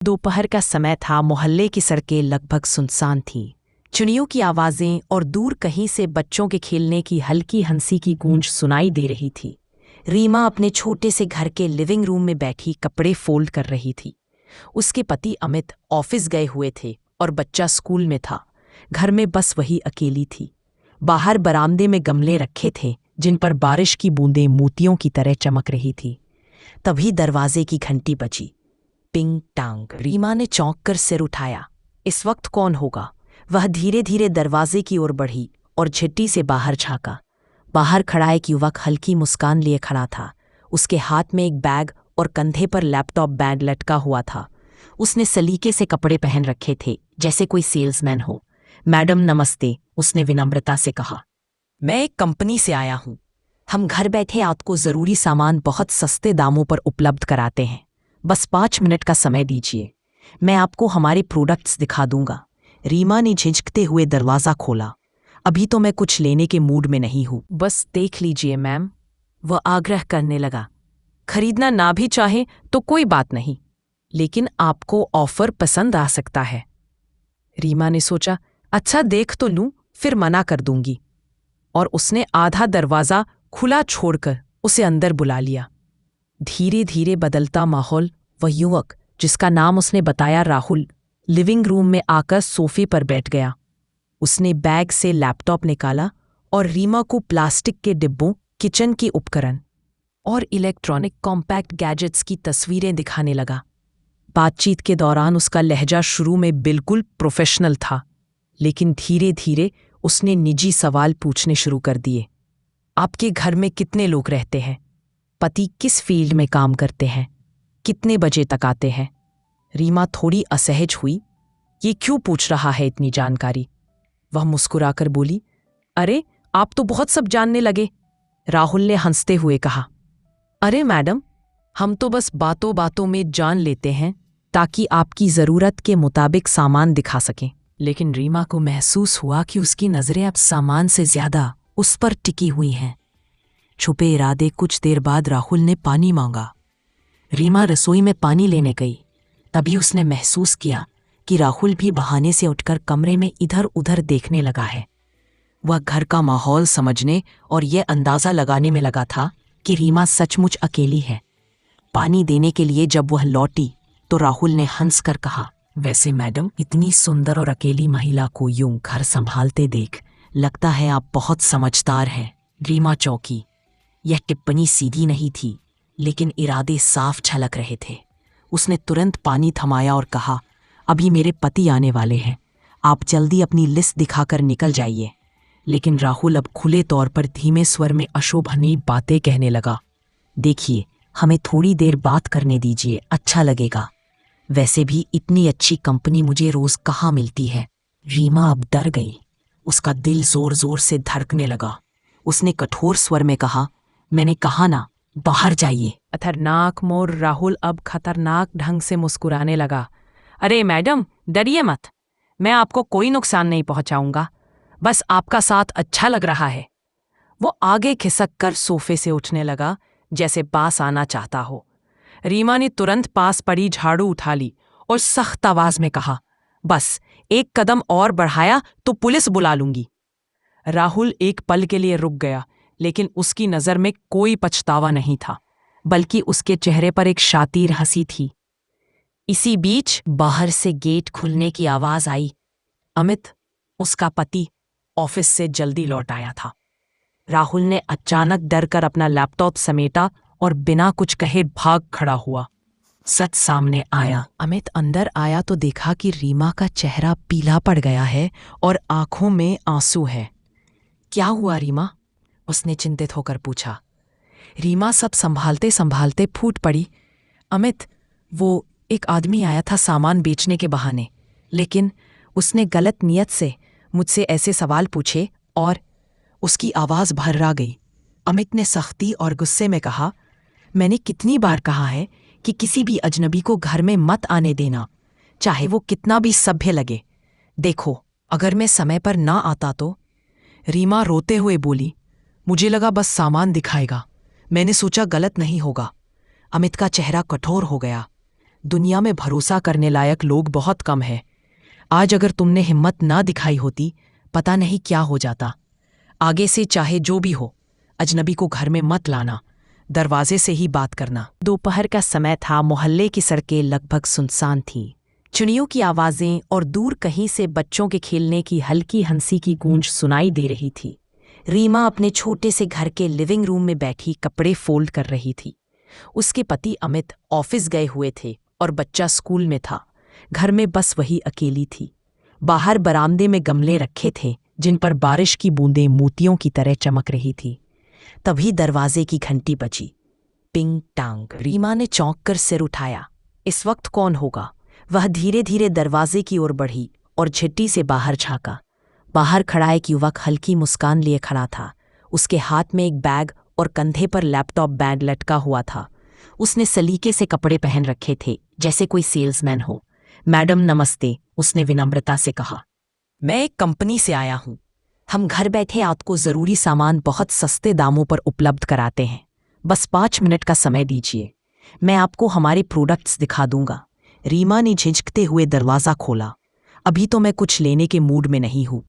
दोपहर का समय था। मोहल्ले की सड़कें लगभग सुनसान थीं। चिड़ियों की आवाज़ें और दूर कहीं से बच्चों के खेलने की हल्की हंसी की गूंज सुनाई दे रही थी। रीमा अपने छोटे से घर के लिविंग रूम में बैठी कपड़े फोल्ड कर रही थी। उसके पति अमित ऑफिस गए हुए थे और बच्चा स्कूल में था। घर में बस वही अकेली थी। बाहर बरामदे में गमले रखे थे जिन पर बारिश की बूंदें मोतियों की तरह चमक रही थी। तभी दरवाजे की घंटी बजी। पिंग टांग। रीमा ने चौंक कर सिर उठाया। इस वक्त कौन होगा? वह धीरे धीरे दरवाजे की ओर बढ़ी और झिट्टी से बाहर झांका। बाहर खड़ा एक युवक हल्की मुस्कान लिए खड़ा था। उसके हाथ में एक बैग और कंधे पर लैपटॉप बैंड लटका हुआ था। उसने सलीके से कपड़े पहन रखे थे जैसे कोई सेल्समैन हो। मैडम नमस्ते, उसने विनम्रता से कहा। मैं एक कंपनी से आया हूँ। हम घर बैठे आपको ज़रूरी सामान बहुत सस्ते दामों पर उपलब्ध कराते हैं। बस 5 मिनट का समय दीजिए, मैं आपको हमारे प्रोडक्ट्स दिखा दूंगा। रीमा ने झिझकते हुए दरवाज़ा खोला। अभी तो मैं कुछ लेने के मूड में नहीं हूँ, बस देख लीजिए मैम, वह आग्रह करने लगा। खरीदना ना भी चाहे तो कोई बात नहीं, लेकिन आपको ऑफर पसंद आ सकता है। रीमा ने सोचा, अच्छा देख तो लूं, फिर मना कर दूंगी। और उसने आधा दरवाज़ा खुला छोड़कर उसे अंदर बुला लिया। धीरे धीरे बदलता माहौल। वह युवक जिसका नाम उसने बताया राहुल, लिविंग रूम में आकर सोफे पर बैठ गया। उसने बैग से लैपटॉप निकाला और रीमा को प्लास्टिक के डिब्बों, किचन के उपकरण और इलेक्ट्रॉनिक कॉम्पैक्ट गैजेट्स की तस्वीरें दिखाने लगा। बातचीत के दौरान उसका लहजा शुरू में बिल्कुल प्रोफेशनल था, लेकिन धीरे धीरे उसने निजी सवाल पूछने शुरू कर दिए। आपके घर में कितने लोग रहते हैं? पति किस फील्ड में काम करते हैं? कितने बजे तक आते हैं? रीमा थोड़ी असहज हुई। ये क्यों पूछ रहा है इतनी जानकारी? वह मुस्कुराकर बोली, अरे आप तो बहुत सब जानने लगे। राहुल ने हंसते हुए कहा, अरे मैडम, हम तो बस बातों बातों में जान लेते हैं ताकि आपकी ज़रूरत के मुताबिक सामान दिखा सकें। लेकिन रीमा को महसूस हुआ कि उसकी नज़रें अब सामान से ज़्यादा उस पर टिकी हुई हैं। छुपे इरादे। कुछ देर बाद राहुल ने पानी मांगा। रीमा रसोई में पानी लेने गई। तभी उसने महसूस किया कि राहुल भी बहाने से उठकर कमरे में इधर उधर देखने लगा है। वह घर का माहौल समझने और यह अंदाज़ा लगाने में लगा था कि रीमा सचमुच अकेली है। पानी देने के लिए जब वह लौटी तो राहुल ने हंसकर कहा, वैसे मैडम, इतनी सुंदर और अकेली महिला को यूं घर संभालते देख लगता है आप बहुत समझदार हैं। रीमा चौंकी। यह टिप्पणी सीधी नहीं थी, लेकिन इरादे साफ झलक रहे थे। उसने तुरंत पानी थमाया और कहा, अभी मेरे पति आने वाले हैं, आप जल्दी अपनी लिस्ट दिखाकर निकल जाइए। लेकिन राहुल अब खुले तौर पर धीमे स्वर में अशोभनीय बातें कहने लगा। देखिए, हमें थोड़ी देर बात करने दीजिए, अच्छा लगेगा। वैसे भी इतनी अच्छी कंपनी मुझे रोज कहाँ मिलती है। रीमा अब डर गई। उसका दिल जोर जोर से धड़कने लगा। उसने कठोर स्वर में कहा, मैंने कहा ना, बाहर जाइए। खतरनाक मोड़। राहुल अब खतरनाक ढंग से मुस्कुराने लगा। अरे मैडम, डरिए मत, मैं आपको कोई नुकसान नहीं पहुंचाऊंगा, बस आपका साथ अच्छा लग रहा है। वो आगे खिसक कर सोफे से उठने लगा जैसे पास आना चाहता हो। रीमा ने तुरंत पास पड़ी झाड़ू उठा ली और सख्त आवाज में कहा, बस एक कदम और बढ़ाया तो पुलिस बुला लूंगी। राहुल एक पल के लिए रुक गया, लेकिन उसकी नजर में कोई पछतावा नहीं था, बल्कि उसके चेहरे पर एक शातिर हंसी थी। इसी बीच बाहर से गेट खुलने की आवाज आई। अमित, उसका पति, ऑफिस से जल्दी लौट आया था। राहुल ने अचानक डर कर अपना लैपटॉप समेटा और बिना कुछ कहे भाग खड़ा हुआ। सच सामने आया। अमित अंदर आया तो देखा कि रीमा का चेहरा पीला पड़ गया है और आंखों में आंसू है। क्या हुआ रीमा? उसने चिंतित होकर पूछा। रीमा सब संभालते संभालते फूट पड़ी। अमित, वो एक आदमी आया था सामान बेचने के बहाने, लेकिन उसने गलत नियत से मुझसे ऐसे सवाल पूछे और उसकी आवाज़ भर्रा गई। अमित ने सख्ती और गुस्से में कहा, मैंने कितनी बार कहा है कि किसी भी अजनबी को घर में मत आने देना, चाहे वो कितना भी सभ्य लगे। देखो, अगर मैं समय पर ना आता तो। रीमा रोते हुए बोली, मुझे लगा बस सामान दिखाएगा, मैंने सोचा गलत नहीं होगा। अमित का चेहरा कठोर हो गया। दुनिया में भरोसा करने लायक लोग बहुत कम हैं। आज अगर तुमने हिम्मत ना दिखाई होती, पता नहीं क्या हो जाता। आगे से चाहे जो भी हो, अजनबी को घर में मत लाना, दरवाजे से ही बात करना। दोपहर का समय था। मोहल्ले की सड़कें लगभग सुनसान थीं। चिड़ियों की आवाज़ें और दूर कहीं से बच्चों के खेलने की हल्की हंसी की गूंज सुनाई दे रही थी। रीमा अपने छोटे से घर के लिविंग रूम में बैठी कपड़े फोल्ड कर रही थी। उसके पति अमित ऑफिस गए हुए थे और बच्चा स्कूल में था। घर में बस वही अकेली थी। बाहर बरामदे में गमले रखे थे जिन पर बारिश की बूंदें मोतियों की तरह चमक रही थी। तभी दरवाजे की घंटी बजी। पिंग टांग। रीमा ने चौंक कर सिर उठाया। इस वक्त कौन होगा? वह धीरे धीरे दरवाजे की ओर बढ़ी और झिट्टी से बाहर झांका। बाहर खड़ा एक युवक हल्की मुस्कान लिए खड़ा था। उसके हाथ में एक बैग और कंधे पर लैपटॉप बैंड लटका हुआ था। उसने सलीके से कपड़े पहन रखे थे, जैसे कोई सेल्समैन हो। मैडम नमस्ते, उसने विनम्रता से कहा। मैं एक कंपनी से आया हूँ। हम घर बैठे आपको ज़रूरी सामान बहुत सस्ते दामों पर उपलब्ध कराते हैं। बस 5 मिनट का समय दीजिए, मैं आपको हमारे प्रोडक्ट्स दिखा दूंगा। रीमा ने झिझकते हुए दरवाज़ा खोला। अभी तो मैं कुछ लेने के मूड में नहीं हूँ।